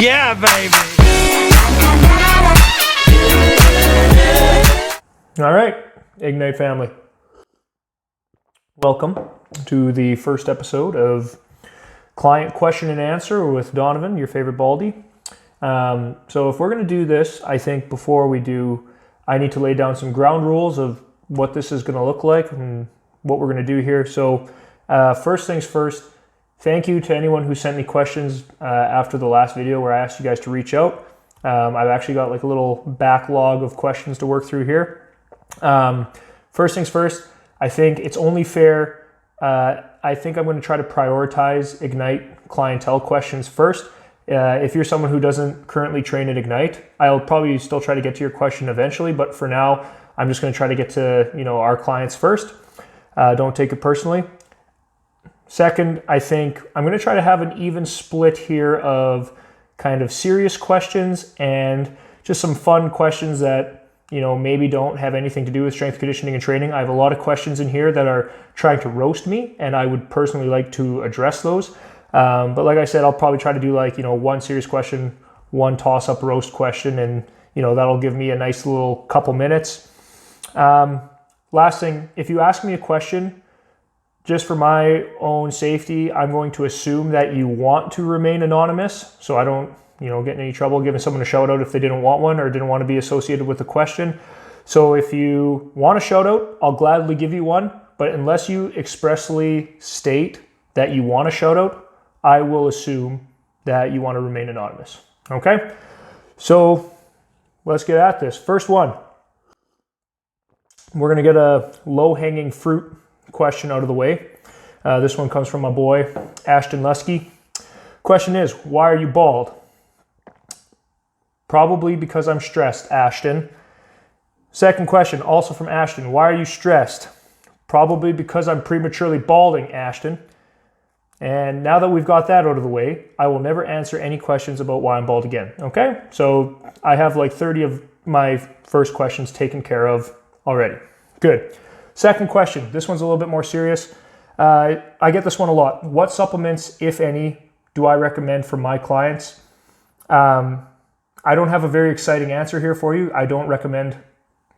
Yeah, baby. All right, Ignite family. Welcome to the first episode of Client Question and Answer with Donovan, your favorite Baldy. So if we're going to do this, I think before we do, I need to lay down some ground rules of what this is going to look like and what we're going to do here. So first things first, thank you to anyone who sent me questions after the last video where I asked you guys to reach out. I've actually got like a little backlog of questions to work through here. First things first, I think it's only fair. I think I'm going to try to prioritize Ignite clientele questions first. If you're someone who doesn't currently train at Ignite, I'll probably still try to get to your question eventually, but for now, I'm just going to try to get to our clients first. Don't take it personally. Second, I think I'm going to try to have an even split here of kind of serious questions and just some fun questions that maybe don't have anything to do with strength conditioning and training. I have a lot of questions in here that are trying to roast me, and I would personally like to address those. But like I said, I'll probably try to do one serious question, one toss-up roast question, and that'll give me a nice little couple minutes. Last thing, if you ask me a question, just for my own safety, I'm going to assume that you want to remain anonymous, so I don't get in any trouble giving someone a shout out if they didn't want one or didn't want to be associated with the question. So if you want a shout out, I'll gladly give you one, but unless you expressly state that you want a shout out, I will assume that you want to remain anonymous. Okay? So let's get at this. First one. We're going to get a low-hanging fruit question out of the way. This one comes from my boy, Ashton Lusky. Question is, why are you bald? Probably because I'm stressed, Ashton. Second question, also from Ashton. Why are you stressed? Probably because I'm prematurely balding, Ashton. And now that we've got that out of the way, I will never answer any questions about why I'm bald again. Okay? So I have like 30 of my first questions taken care of already. Good. Second question. This one's a little bit more serious. I get this one a lot. What supplements, if any, do I recommend for my clients? I don't have a very exciting answer here for you. I don't recommend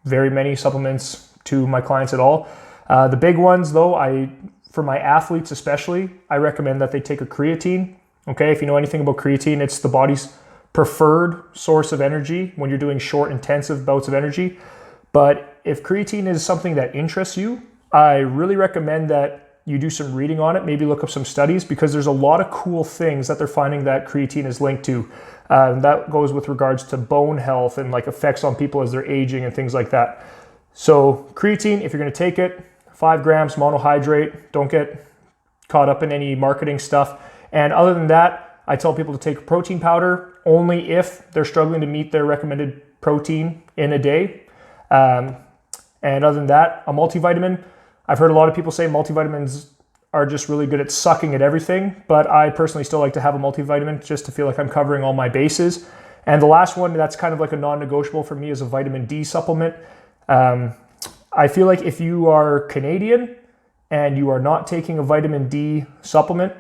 very many supplements to my clients at all. The big ones though, for my athletes especially, I recommend that they take a creatine. Okay, if you know anything about creatine, it's the body's preferred source of energy when you're doing short, intensive bouts of energy. But if creatine is something that interests you, I really recommend that you do some reading on it, maybe look up some studies, because there's a lot of cool things that they're finding that creatine is linked to. That goes with regards to bone health and like effects on people as they're aging and things like that. So creatine, if you're going to take it, 5 grams monohydrate. Don't get caught up in any marketing stuff. And other than that, I tell people to take protein powder only if they're struggling to meet their recommended protein in a day. And other than that, a multivitamin. I've heard a lot of people say multivitamins are just really good at sucking at everything, but I personally still like to have a multivitamin just to feel like I'm covering all my bases. And the last one that's kind of like a non-negotiable for me is a vitamin D supplement. I feel like if you are Canadian and you are not taking a vitamin D supplement,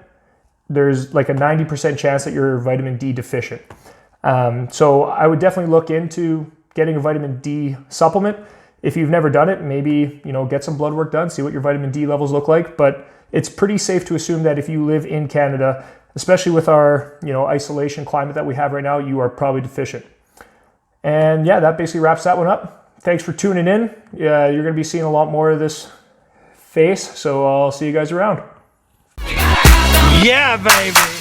there's like a 90% chance that you're vitamin D deficient. So I would definitely look into getting a vitamin D supplement. If you've never done it, maybe, get some blood work done, see what your vitamin D levels look like. But it's pretty safe to assume that if you live in Canada, especially with our, isolation climate that we have right now, you are probably deficient. And yeah, that basically wraps that one up. Thanks for tuning in. You're going to be seeing a lot more of this face, so I'll see you guys around. Yeah, baby.